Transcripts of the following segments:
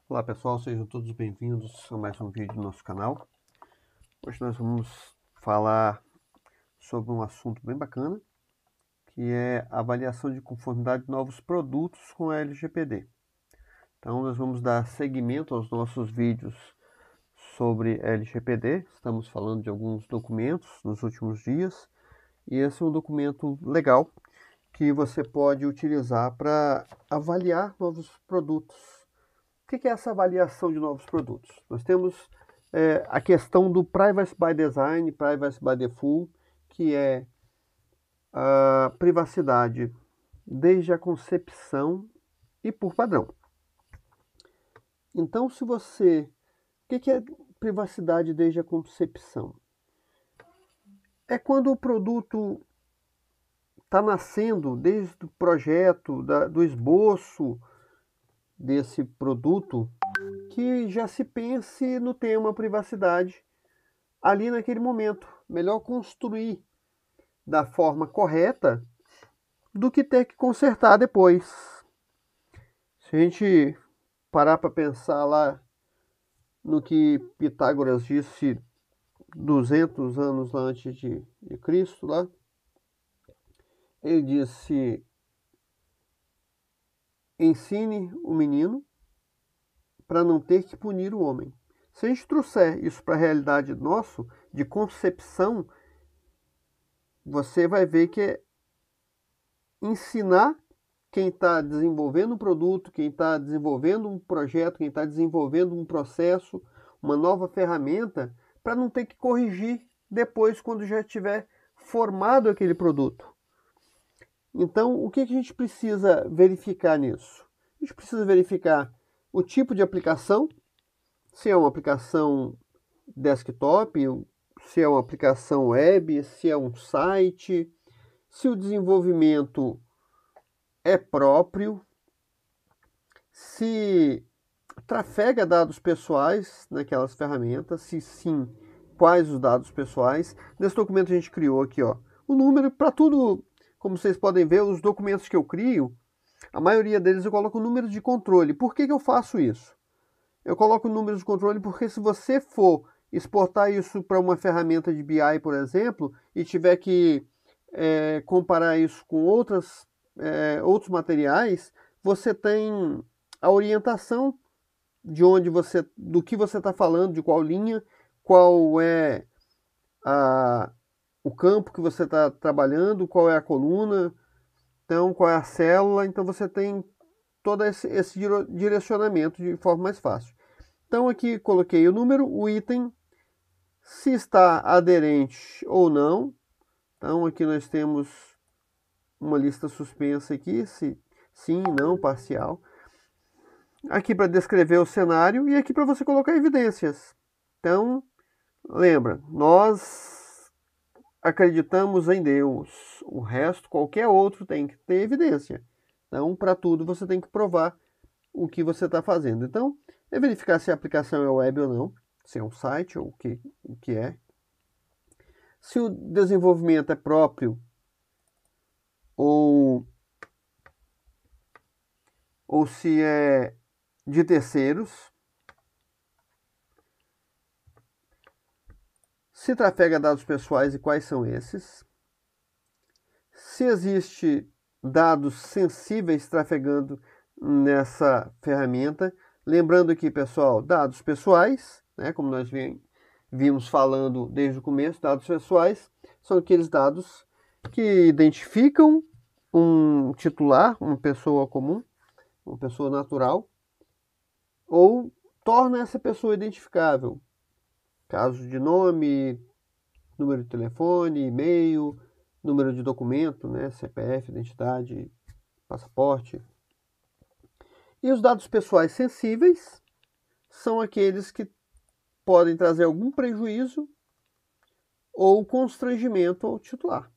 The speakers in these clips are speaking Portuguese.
Olá pessoal, sejam todos bem-vindos a mais um vídeo do nosso canal. Hoje nós vamos falar sobre um assunto bem bacana, que é a avaliação de conformidade de novos produtos com a LGPD. Então nós vamos dar seguimento aos nossos vídeos sobre LGPD. Estamos falando de alguns documentos nos últimos dias e esse é um documento legal que você pode utilizar para avaliar novos produtos. O que é essa avaliação de novos produtos? Nós temos a questão do Privacy by Design, Privacy by Default, que é a privacidade desde a concepção e por padrão. Então, o que é privacidade desde a concepção? É quando o produto está nascendo, desde o projeto, do esboço desse produto, que já se pense no tema privacidade ali naquele momento. Melhor construir da forma correta do que ter que consertar depois. Se a gente parar para pensar lá no que Pitágoras disse 200 anos antes de Cristo, lá, ele disse: ensine o menino para não ter que punir o homem. Se a gente trouxer isso para a realidade nossa, de concepção, você vai ver que é ensinar quem está desenvolvendo um produto, quem está desenvolvendo um projeto, quem está desenvolvendo um processo, uma nova ferramenta, para não ter que corrigir depois quando já tiver formado aquele produto. Então, o que a gente precisa verificar nisso? A gente precisa verificar o tipo de aplicação, se é uma aplicação desktop, se é uma aplicação web, se é um site, se o desenvolvimento é próprio, se trafega dados pessoais naquelas ferramentas, se sim, quais os dados pessoais. Nesse documento a gente criou aqui, ó, o número para tudo. Como vocês podem ver, os documentos que eu crio, a maioria deles eu coloco o número de controle. Por que eu faço isso? Eu coloco o número de controle porque se você for exportar isso para uma ferramenta de BI, por exemplo, e tiver que comparar isso com outros materiais, você tem a orientação de do que você está falando, de qual linha, qual é o campo que você está trabalhando, qual é a coluna, então qual é a célula, então você tem todo esse direcionamento de forma mais fácil. Então aqui coloquei o número, o item, se está aderente ou não. Então aqui nós temos uma lista suspensa aqui, se sim, não, parcial. Aqui para descrever o cenário e aqui para você colocar evidências. Então, lembra, nós acreditamos em Deus. O resto, qualquer outro, tem que ter evidência. Então, para tudo, você tem que provar o que você está fazendo. Então, é verificar se a aplicação é web ou não, se é um site ou o que é. Se o desenvolvimento é próprio ou se é de terceiros. Se trafega dados pessoais e quais são esses. Se existe dados sensíveis trafegando nessa ferramenta. Lembrando aqui, pessoal, dados pessoais, né, como nós vimos falando desde o começo, dados pessoais são aqueles dados que identificam um titular, uma pessoa comum, uma pessoa natural, ou torna essa pessoa identificável. Casos de nome, número de telefone, e-mail, número de documento, né, CPF, identidade, passaporte. E os dados pessoais sensíveis são aqueles que podem trazer algum prejuízo ou constrangimento ao titular.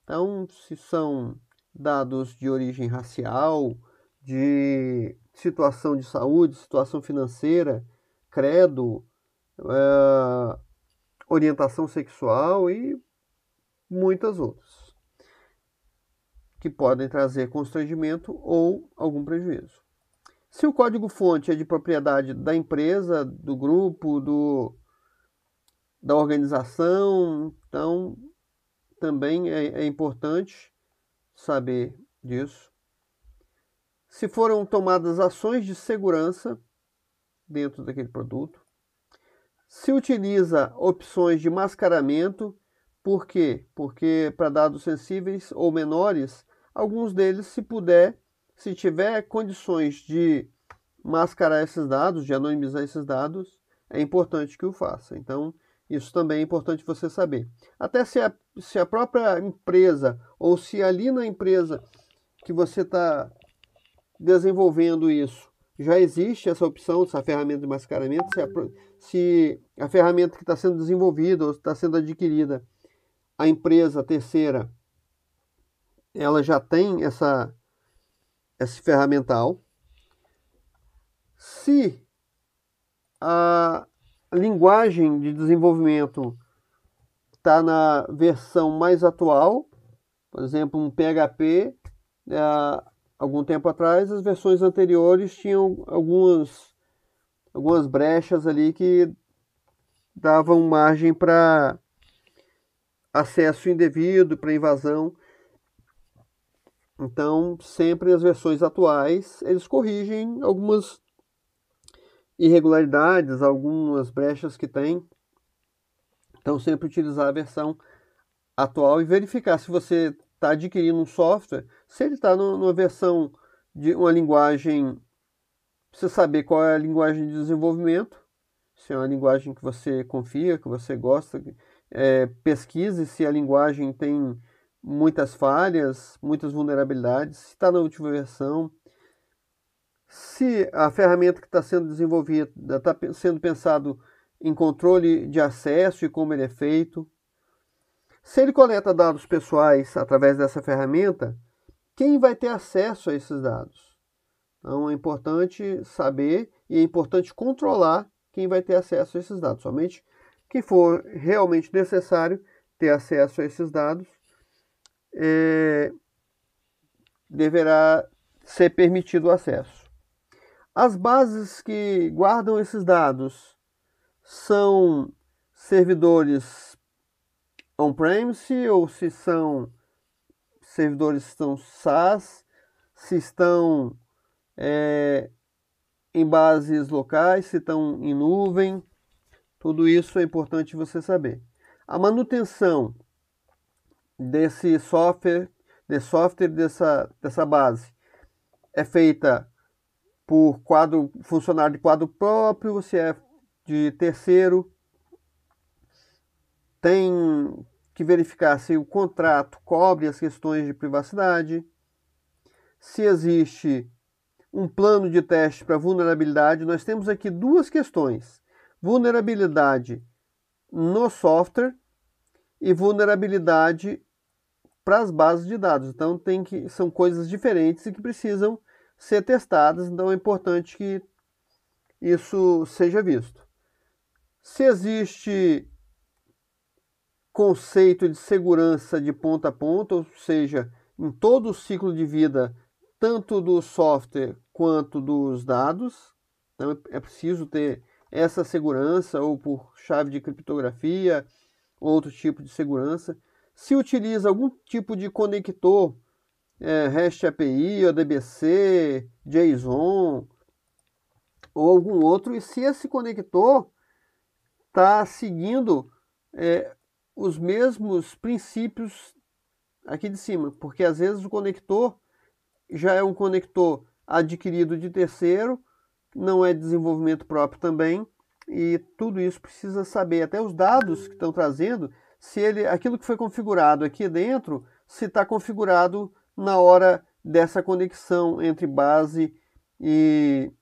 Então, se são dados de origem racial, de situação de saúde, situação financeira, credo, orientação sexual e muitas outras, que podem trazer constrangimento ou algum prejuízo. Se o código-fonte é de propriedade da empresa, do grupo, da organização, então também é importante saber disso. Se foram tomadas ações de segurança dentro daquele produto. Se utiliza opções de mascaramento. Por quê? Porque para dados sensíveis ou menores, alguns deles, se tiver condições de mascarar esses dados, de anonimizar esses dados, é importante que o faça. Então, isso também é importante você saber. Até se a própria empresa, ou se ali na empresa que você está desenvolvendo isso, já existe essa opção, essa ferramenta de mascaramento, se a ferramenta que está sendo desenvolvida ou está sendo adquirida, a empresa terceira, ela já tem esse ferramental. Se a linguagem de desenvolvimento está na versão mais atual, por exemplo, um PHP, algum tempo atrás, as versões anteriores tinham algumas brechas ali que davam margem para acesso indevido, para invasão. Então, sempre as versões atuais, eles corrigem algumas irregularidades, algumas brechas que tem. Então, sempre utilizar a versão atual e verificar se você está adquirindo um software, se ele está numa versão de uma linguagem, precisa saber qual é a linguagem de desenvolvimento, se é uma linguagem que você confia, que você gosta, pesquise se a linguagem tem muitas falhas, muitas vulnerabilidades, se está na última versão, se a ferramenta que está sendo desenvolvida está sendo pensado em controle de acesso e como ele é feito. Se ele coleta dados pessoais através dessa ferramenta, quem vai ter acesso a esses dados? Então é importante saber e é importante controlar quem vai ter acesso a esses dados. Somente quem for realmente necessário ter acesso a esses dados deverá ser permitido o acesso. As bases que guardam esses dados são servidores on-premise ou se são servidores que estão SaaS, se estão em bases locais, se estão em nuvem. Tudo isso é importante você saber. A manutenção desse software, dessa base, é feita por funcionário de quadro próprio, se é de terceiro. Tem que verificar se o contrato cobre as questões de privacidade, se existe um plano de teste para vulnerabilidade. Nós temos aqui duas questões: vulnerabilidade no software e vulnerabilidade para as bases de dados. Então são coisas diferentes e que precisam ser testadas, então é importante que isso seja visto. Se existe conceito de segurança de ponta a ponta, ou seja, em todo o ciclo de vida, tanto do software quanto dos dados, então é preciso ter essa segurança, ou por chave de criptografia, outro tipo de segurança. Se utiliza algum tipo de conector, REST API, ODBC, JSON, ou algum outro, e se esse conector está seguindo os mesmos princípios aqui de cima, porque às vezes o conector já é um conector adquirido de terceiro, não é desenvolvimento próprio também, e tudo isso precisa saber, até os dados que estão trazendo, se aquilo que foi configurado aqui dentro, se está configurado na hora dessa conexão entre base e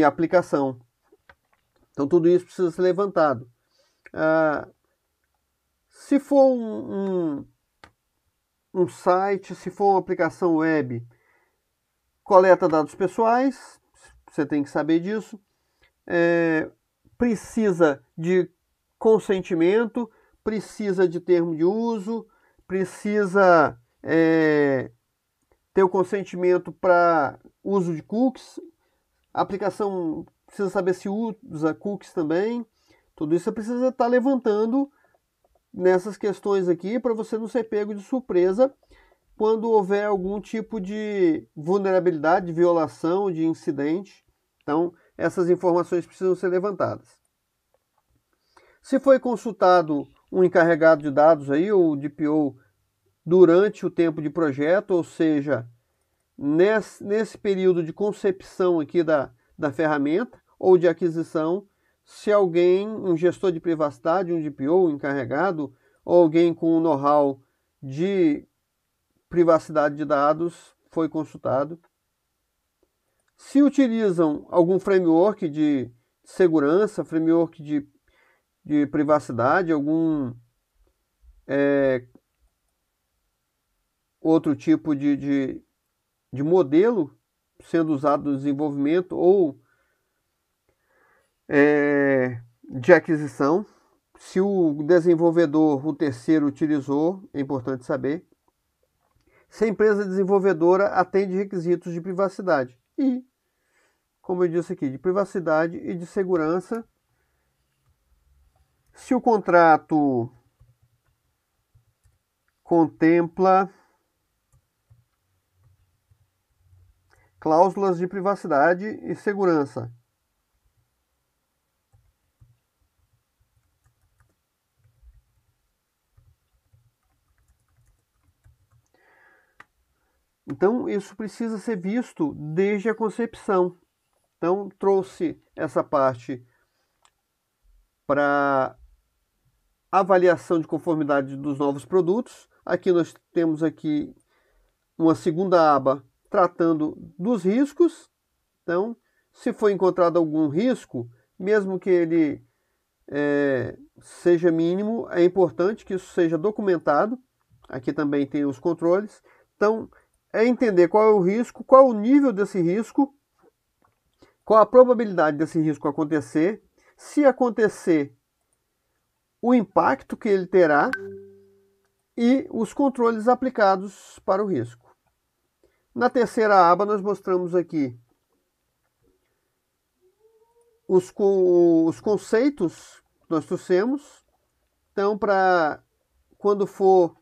aplicação. Então tudo isso precisa ser levantado. Se for um site, se for uma aplicação web, coleta dados pessoais, você tem que saber disso. Precisa de consentimento, precisa de termo de uso, precisa ter o consentimento para uso de cookies. A aplicação precisa saber se usa cookies também. Tudo isso você precisa estar levantando nessas questões aqui para você não ser pego de surpresa quando houver algum tipo de vulnerabilidade, de violação, de incidente. Então, essas informações precisam ser levantadas. Se foi consultado um encarregado de dados aí, ou DPO, durante o tempo de projeto, ou seja, nesse período de concepção aqui da ferramenta ou de aquisição, se alguém, um gestor de privacidade, um DPO, um encarregado, ou alguém com know-how de privacidade de dados foi consultado. Se utilizam algum framework de segurança, framework de privacidade, algum outro tipo de modelo sendo usado no desenvolvimento ou de aquisição. Se o desenvolvedor, o terceiro, utilizou, é importante saber. Se a empresa desenvolvedora atende requisitos de privacidade. E, como eu disse aqui, de privacidade e de segurança. Se o contrato contempla cláusulas de privacidade e segurança. Então, isso precisa ser visto desde a concepção. Então, trouxe essa parte para avaliação de conformidade dos novos produtos. Aqui nós temos aqui uma segunda aba tratando dos riscos. Então, se foi encontrado algum risco, mesmo que ele seja mínimo, é importante que isso seja documentado. Aqui também tem os controles. Então, é entender qual é o risco, qual é o nível desse risco, qual a probabilidade desse risco acontecer, se acontecer, o impacto que ele terá e os controles aplicados para o risco. Na terceira aba, nós mostramos aqui os conceitos que nós trouxemos. Então, para quando for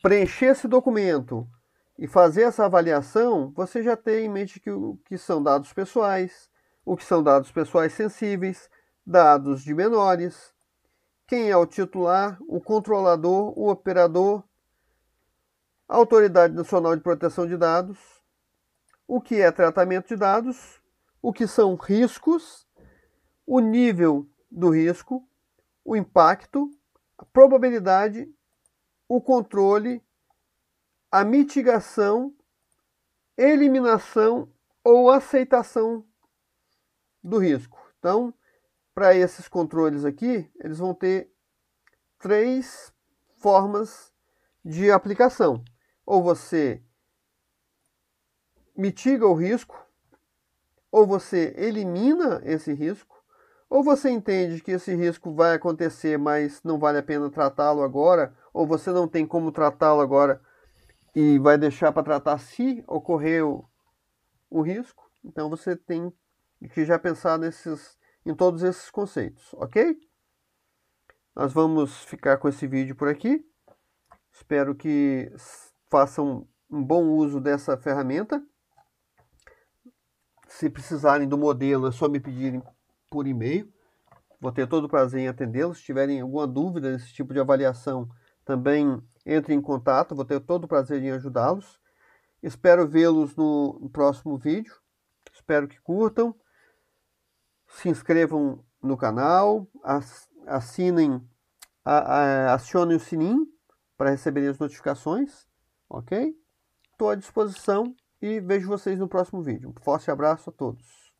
preencher esse documento e fazer essa avaliação, você já tem em mente o que são dados pessoais, o que são dados pessoais sensíveis, dados de menores, quem é o titular, o controlador, o operador, a Autoridade Nacional de Proteção de Dados, o que é tratamento de dados, o que são riscos, o nível do risco, o impacto, a probabilidade, o controle, a mitigação, eliminação ou aceitação do risco. Então, para esses controles aqui, eles vão ter 3 formas de aplicação. Ou você mitiga o risco, ou você elimina esse risco, ou você entende que esse risco vai acontecer, mas não vale a pena tratá-lo agora, ou você não tem como tratá-lo agora e vai deixar para tratar se ocorrer o risco. Então você tem que já pensar em todos esses conceitos, ok? Nós vamos ficar com esse vídeo por aqui. Espero que façam um bom uso dessa ferramenta. Se precisarem do modelo, é só me pedirem por e-mail. Vou ter todo o prazer em atendê-los. Se tiverem alguma dúvida nesse tipo de avaliação, também entre em contato. Vou ter todo o prazer em ajudá-los. Espero vê-los no próximo vídeo. Espero que curtam. Se inscrevam no canal. Acionem o sininho para receberem as notificações. Ok? Estou à disposição e vejo vocês no próximo vídeo. Um forte abraço a todos.